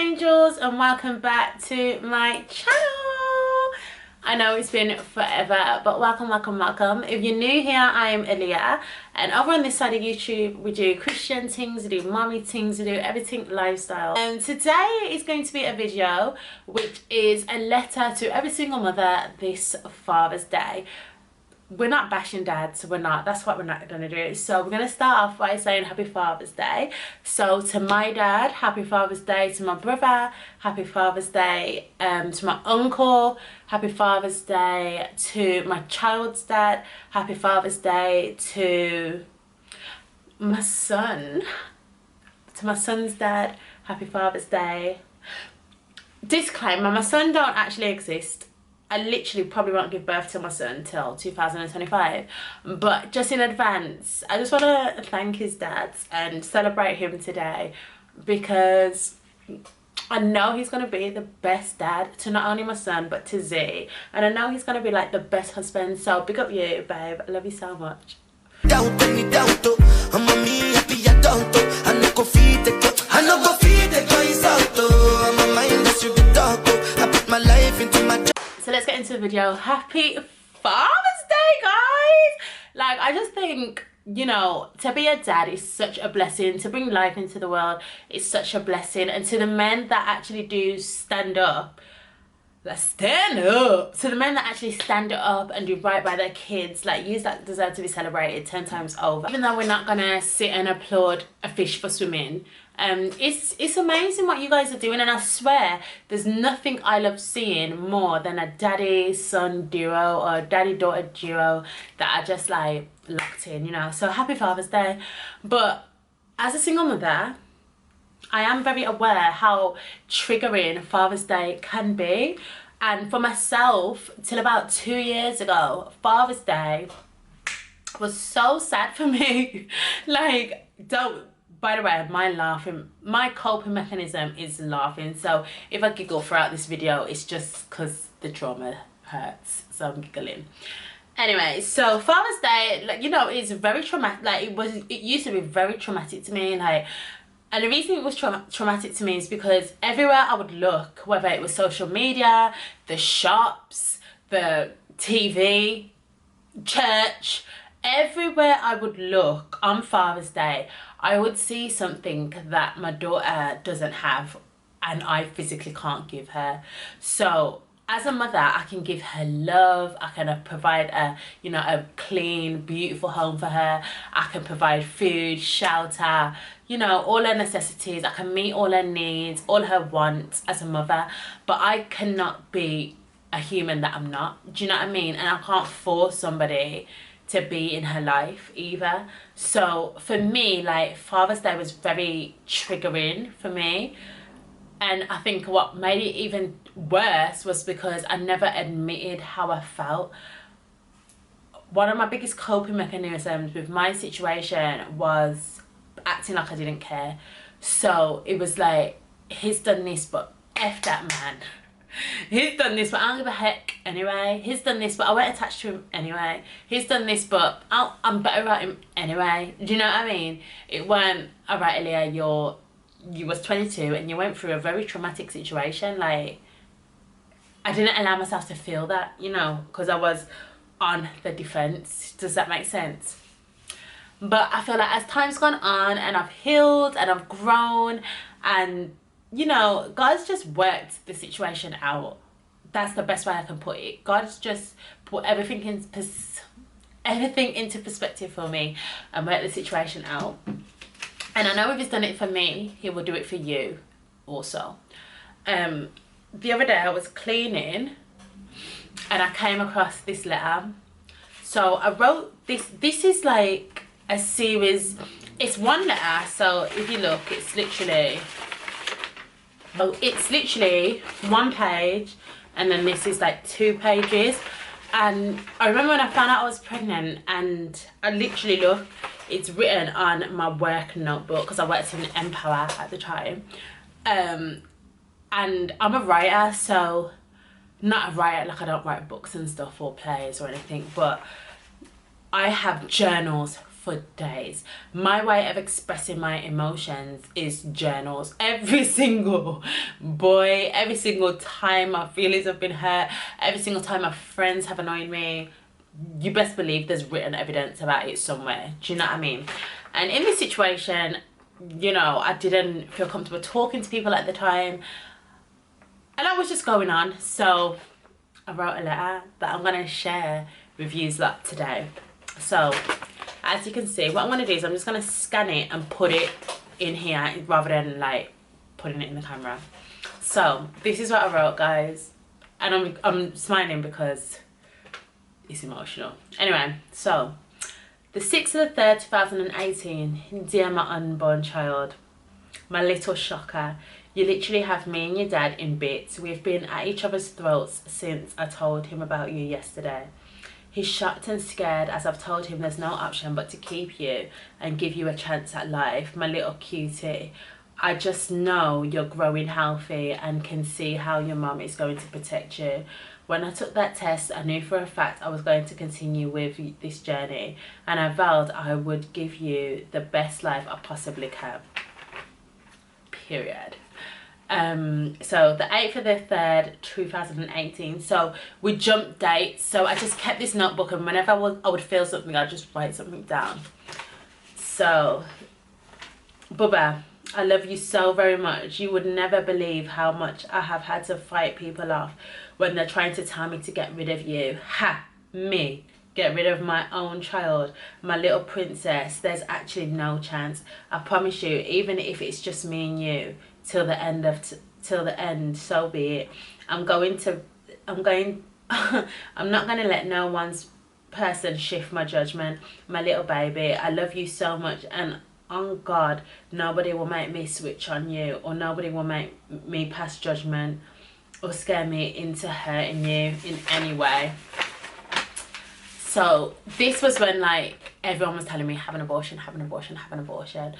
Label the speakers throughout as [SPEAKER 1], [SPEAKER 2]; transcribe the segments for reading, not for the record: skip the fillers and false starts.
[SPEAKER 1] angels, and welcome back to my channel. I know it's been forever, but welcome. If you're new here, I'm Aaliyah, and over on this side of YouTube we do Christian things, we do mommy things, we do everything lifestyle. And today is going to be a video which is a letter to every single mother this Father's Day. We're not bashing dads, that's what we're not gonna do. So we're gonna start off by saying happy Father's Day. So to my dad, happy Father's Day. To my brother, happy Father's Day. To my uncle, happy Father's Day. To my child's dad, happy Father's Day. To my son, to my son's dad, happy Father's Day. Disclaimer, my son don't actually exist. I literally probably won't give birth to my son till 2025, but just in advance I just want to thank his dad and celebrate him today, because I know he's going to be the best dad to not only my son but to Z, and I know he's going to be like the best husband. So big up you, babe. I love you so much. So let's get into the video. Happy Father's Day, guys. Like, I just think, you know, to be a dad is such a blessing. To bring life into the world is such a blessing. And to the men that actually do stand up, let's stand up. To the men that actually stand up and do right by their kids, like, you that deserve to be celebrated 10 times over. Even though we're not gonna sit and applaud a fish for swimming, it's amazing what you guys are doing, and I swear there's nothing I love seeing more than a daddy son duo or daddy daughter duo that are just like locked in, you know. So happy Father's Day. But as a single mother, I am very aware how triggering Father's Day can be. And for myself, till about 2 years ago, Father's Day was so sad for me. Like, by the way, my coping mechanism is laughing. So if I giggle throughout this video, it's just because the trauma hurts, so I'm giggling. Anyway, so Father's Day, like, you know, is very traumatic. Like, it used to be very traumatic to me, like. And the reason it was traumatic to me is because everywhere I would look, whether it was social media, the shops, the TV, church, everywhere I would look on Father's Day, I would see something that my daughter doesn't have and I physically can't give her. So as a mother, I can give her love. I can provide a clean, beautiful home for her. I can provide food, shelter, you know, all her necessities. I can meet all her needs, all her wants as a mother. But I cannot be a human that I'm not. Do you know what I mean? And I can't force somebody to be in her life either. So for me, like, Father's Day was very triggering for me. And I think what made it even worse was because I never admitted how I felt. One of my biggest coping mechanisms with my situation was acting like I didn't care. So it was like, he's done this, but F that man. He's done this, but I don't give a heck anyway. He's done this, but I won't attach to him anyway. He's done this, but I'm better at him anyway. Do you know what I mean? It weren't, all right, Aaliyah, you was 22 and you went through a very traumatic situation. Like, I didn't allow myself to feel that, you know, because I was on the defense. Does that make sense? But I feel like as time's gone on and I've healed and I've grown, and, you know, God's just worked the situation out. That's the best way I can put it. God's just put everything into perspective for me and worked the situation out. And I know if he's done it for me, he will do it for you also. The other day I was cleaning and I came across this letter. So I wrote this. This is like a series. It's one letter. So if you look, it's literally one page, and then this is like 2 pages. And I remember when I found out I was pregnant, and I literally looked, it's written on my work notebook because I worked in Empower at the time. And I'm a writer, so not a writer like I don't write books and stuff or plays or anything, but I have journals for days. My way of expressing my emotions is journals. Every single Boy, every single time my feelings have been hurt, every single time my friends have annoyed me, you best believe there's written evidence about it somewhere. Do you know what I mean? And in this situation, you know, I didn't feel comfortable talking to people at the time, and I was just going on. So I wrote a letter that I'm gonna share with you lot today. So as you can see, what I'm gonna do is I'm just gonna scan it and put it in here rather than like putting it in the camera. So this is what I wrote, guys, and I'm smiling because it's emotional. Anyway, so the 6th of the 3rd 2018, dear my unborn child, my little shocker, you literally have me and your dad in bits. We've been at each other's throats since I told him about you yesterday. He's shocked and scared as I've told him there's no option but to keep you and give you a chance at life, my little cutie. I just know you're growing healthy and can see how your mum is going to protect you. When I took that test, I knew for a fact I was going to continue with this journey, and I vowed I would give you the best life I possibly can. Period. So the 8th of the 3rd 2018, so we jumped dates, so I just kept this notebook, and whenever I would feel something, I'd just write something down. So Bubba, I love you so very much. You would never believe how much I have had to fight people off when they're trying to tell me to get rid of you. Ha! Me get rid of my own child, my little princess. There's actually no chance. I promise you, even if it's just me and you till the end, so be it. I'm not gonna let no one's person shift my judgment. My little baby, I love you so much, and on God, nobody will make me switch on you, or nobody will make me pass judgment or scare me into hurting you in any way. So this was when like everyone was telling me have an abortion, have an abortion, have an abortion.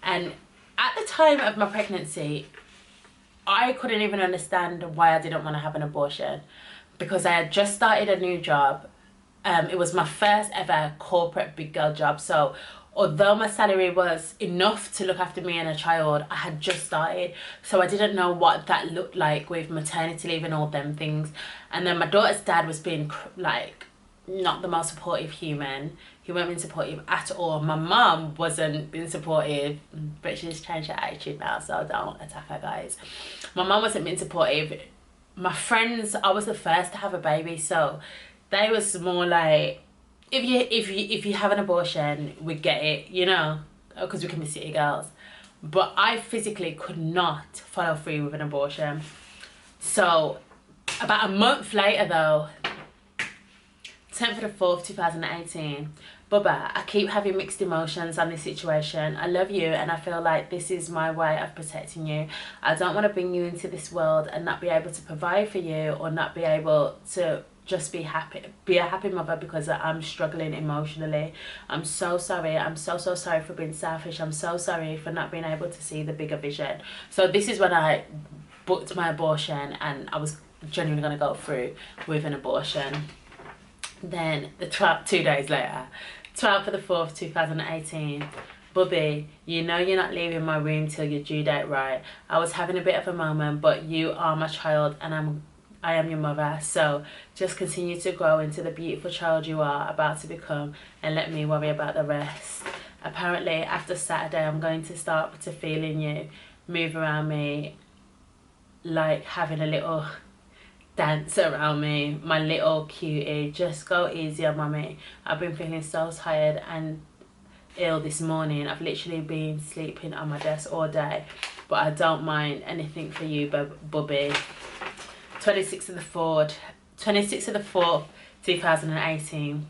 [SPEAKER 1] And at the time of my pregnancy, I couldn't even understand why I didn't want to have an abortion, because I had just started a new job. It was my first ever corporate big girl job. So although my salary was enough to look after me and a child, I had just started, so I didn't know what that looked like with maternity leave and all them things. And then my daughter's dad was being like not the most supportive human. He wasn't being supportive at all. My mum wasn't being supportive, but she's changed her attitude now, so don't attack her, guys. My mum wasn't being supportive. My friends, I was the first to have a baby, so they was more like, if you have an abortion, we get it, you know, because we can be city girls. But I physically could not follow through with an abortion. So about a month later though, 10th of the 4th 2018, Bubba, I keep having mixed emotions on this situation. I love you and I feel like this is my way of protecting you. I don't want to bring you into this world and not be able to provide for you, or not be able to just be a happy mother because I'm struggling emotionally. I'm so sorry. I'm so sorry for being selfish. I'm so sorry for not being able to see the bigger vision. So this is when I booked my abortion, and I was genuinely going to go through with an abortion. Then the 2 days later, 12th of the 4th 2018, Bubby, you know you're not leaving my room till your due date, right? I was having a bit of a moment, but you are my child and I am your mother, so just continue to grow into the beautiful child you are about to become, and let me worry about the rest. Apparently after Saturday I'm going to start to feeling you move around me, like having a little dance around me, my little cutie. Just go easy on mommy. I've been feeling so tired and ill this morning. I've literally been sleeping on my desk all day, but I don't mind anything for you, Bubby. 26th of the 4th 2018.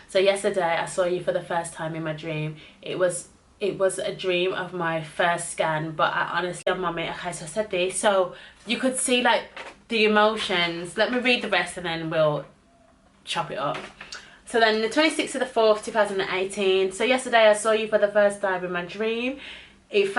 [SPEAKER 1] So yesterday I saw you for the first time in my dream. It was a dream of my first scan, but I honestly, mommy, okay, so I said this, so you could see like the emotions. Let me read the rest and then we'll chop it up. So then the 26th of the 4th 2018. So yesterday I saw you for the first time in my dream. In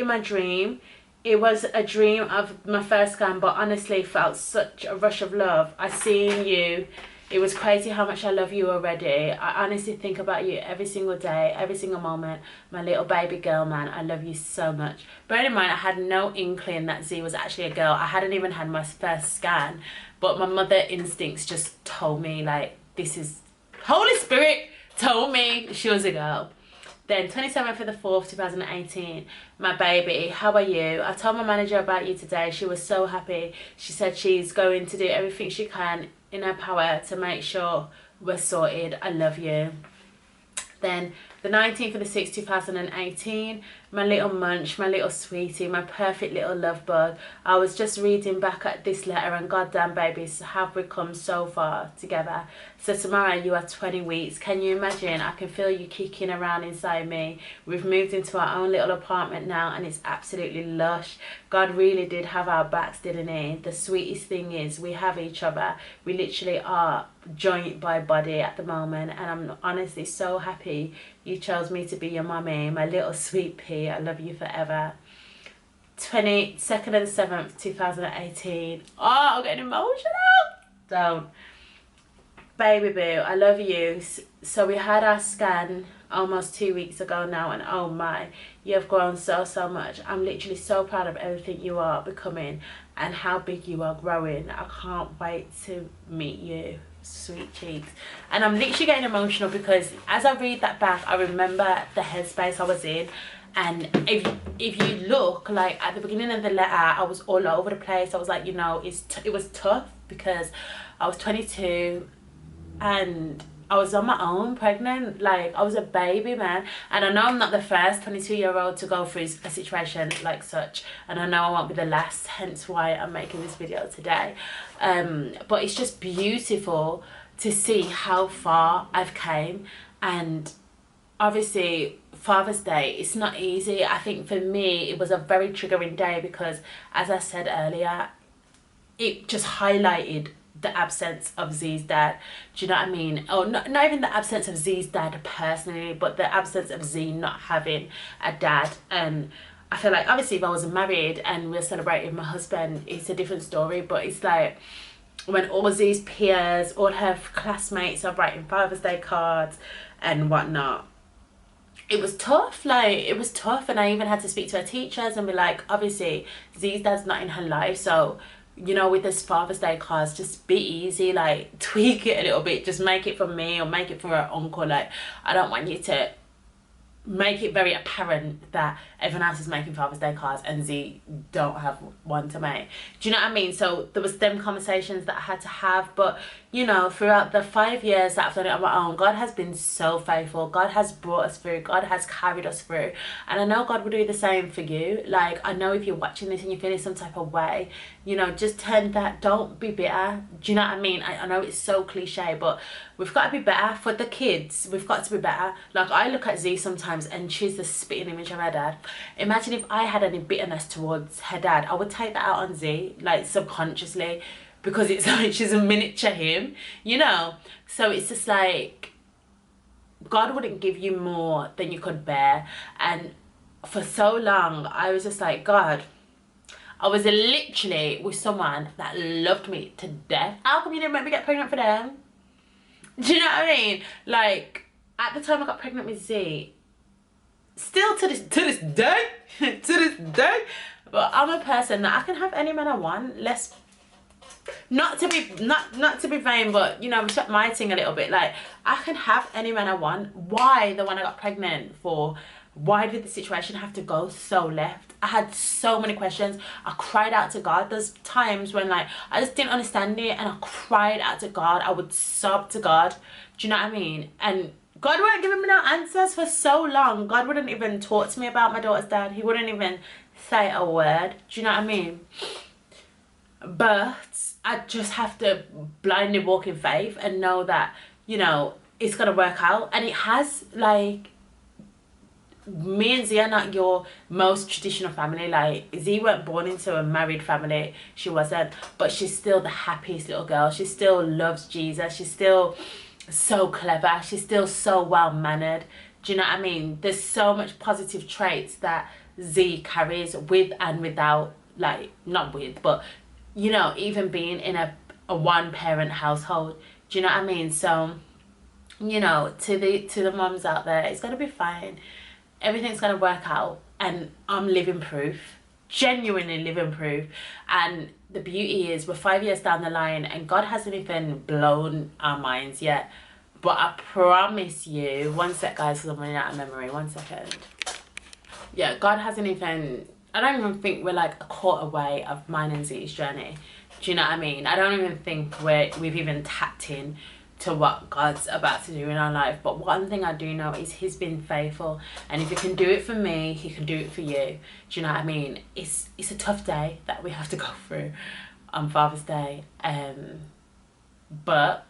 [SPEAKER 1] my dream, it was a dream of my first scan, but honestly felt such a rush of love. I seen you It was crazy how much I love you already. I honestly think about you every single day, every single moment. My little baby girl, man, I love you so much. Bear in mind, I had no inkling that Z was actually a girl. I hadn't even had my first scan, but my mother instincts just told me, like, this is... Holy Spirit told me she was a girl. Then 27th of the 4th, 2018, my baby, how are you? I told my manager about you today. She was so happy. She said she's going to do everything she can in her power to make sure we're sorted. I love you. Then the 19th of the 6th, 2018, my little munch, my little sweetie, my perfect little love bug. I was just reading back at this letter and goddamn babies, have we come so far together. So tomorrow you are 20 weeks. Can you imagine? I can feel you kicking around inside me. We've moved into our own little apartment now and it's absolutely lush. God really did have our backs, didn't he? The sweetest thing is we have each other. We literally are joint by body at the moment, and I'm honestly so happy you chose me to be your mummy, my little sweet pea. I love you forever. 22nd of the 7th, 2018. Oh, I'm getting emotional. Don't. Baby boo, I love you. So we had our scan almost 2 weeks ago now, and oh my, you have grown so much. I'm literally so proud of everything you are becoming and how big you are growing. I can't wait to meet you, sweet cheeks. And I'm literally getting emotional because as I read that back, I remember the headspace I was in. And if you look, like at the beginning of the letter, I was all over the place. I was like, you know, it was tough because I was 22 and I was on my own pregnant. Like, I was a baby, man. And I know I'm not the first 22-year-old to go through a situation like such, and I know I won't be the last, hence why I'm making this video today. But it's just beautiful to see how far I've came. And obviously Father's Day, it's not easy. I think for me it was a very triggering day because, as I said earlier, it just highlighted the absence of Z's dad. Do you know what I mean? Or not even the absence of Z's dad personally, but the absence of Z not having a dad. And I feel like obviously if I was married and we're celebrating my husband, it's a different story. But it's like when all Z's peers, all her classmates are writing Father's Day cards and whatnot, it was tough. Like, it was tough. And I even had to speak to her teachers and be like, obviously Z's dad's not in her life, so you know, with this Father's Day cards, just be easy, like tweak it a little bit, just make it for me or make it for her uncle. Like, I don't want you to make it very apparent that everyone else is making Father's Day cards and Z don't have one to make. Do you know what I mean? So there was them conversations that I had to have. But you know, throughout the 5 years that I've done it on my own, God has been so faithful. God has brought us through. God has carried us through. And I know God will do the same for you. Like, I know if you're watching this and you're feeling some type of way, you know, just turn that, don't be bitter. Do you know what I mean? I know it's so cliche, but we've got to be better for the kids. We've got to be better. Like, I look at Z sometimes and she's the spitting image of her dad. Imagine if I had any bitterness towards her dad, I would take that out on Z, like subconsciously, because it's like she's a miniature him, you know? So it's just like, God wouldn't give you more than you could bear. And for so long, I was just like, God, I was literally with someone that loved me to death. How come you didn't make me get pregnant for them? Do you know what I mean? Like, at the time I got pregnant with Z, still to this day, but I'm a person that I can have any man I want. Let's not to be vain, but you know, respect my thing a little bit. Like, I can have any man I want. Why the one I got pregnant for? Why did the situation have to go so left? I had so many questions. I cried out to God. There's times when, like, I just didn't understand it and I cried out to God. I would sob to God. Do you know what I mean? And God weren't giving me no answers for so long. God wouldn't even talk to me about my daughter's dad. He wouldn't even say a word. Do you know what I mean? But I just have to blindly walk in faith and know that, you know, it's going to work out. And it has. Like, me and Z are not your most traditional family. Like, Z weren't born into a married family. She wasn't. But she's still the happiest little girl. She still loves Jesus. She's still so clever. She's still so well-mannered. Do you know what I mean? There's so much positive traits that Z carries with and without, like, not with, but, you know, even being in a one-parent household. Do you know what I mean? So, you know, to the mums out there, it's gonna be fine. Everything's gonna work out, and I'm living proof, genuinely living proof. And the beauty is we're 5 years down the line and God hasn't even blown our minds yet. But I promise you, one sec guys, because I'm running out of memory, 1 second. Yeah, God hasn't even, I don't even think we're like a quarter way of mine and Zee's journey. Do you know what I mean? I don't even think we've even tapped in to what God's about to do in our life. But one thing I do know is he's been faithful, and if he can do it for me, he can do it for you. Do you know what I mean? It's a tough day that we have to go through on Father's Day, but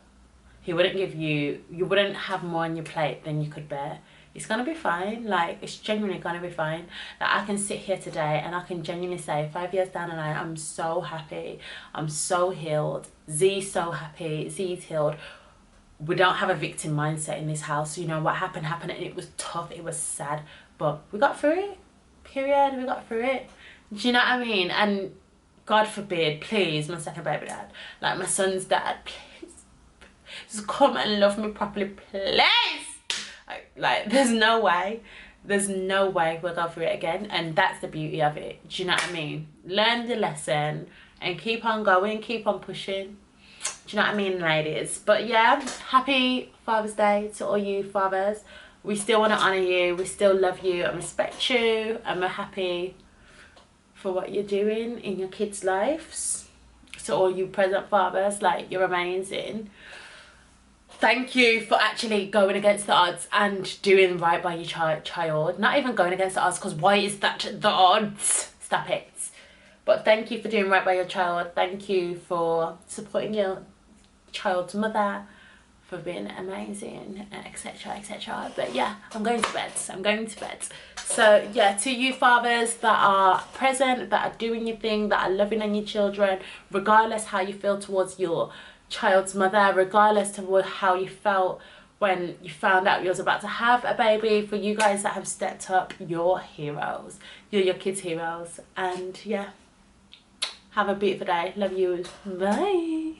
[SPEAKER 1] he wouldn't give you wouldn't have more on your plate than you could bear. It's gonna be fine. Like, it's genuinely gonna be fine. That I can sit here today and I can genuinely say 5 years down the line, I'm so happy, I'm so healed, Zee's so happy, Zee's healed. We don't have a victim mindset in this house. You know, what happened and it was tough, it was sad, but we got through it, period. We got through it. Do you know what I mean? And God forbid, please, my second baby dad, like my son's dad, please just come and love me properly, please. Like there's no way we'll go through it again. And that's the beauty of it. Do you know what I mean? Learn the lesson and keep on going, keep on pushing. Do you know what I mean, ladies? But yeah, happy Father's Day to all you fathers. We still want to honour you, we still love you and respect you, and we're happy for what you're doing in your kids' lives. So all you present fathers, like, you're amazing. Thank you for actually going against the odds and doing right by your child. Not even going against the odds, because why is that the odds? Stop it. But thank you for doing right by your child. Thank you for supporting your child's mother, for being amazing, etc, etc. But yeah, I'm going to bed. So yeah, to you fathers that are present, that are doing your thing, that are loving on your children, regardless how you feel towards your child's mother, regardless to how you felt when you found out you was about to have a baby, for you guys that have stepped up, you're heroes. You're your kids' heroes. And yeah, have a beautiful day. Love you. Bye.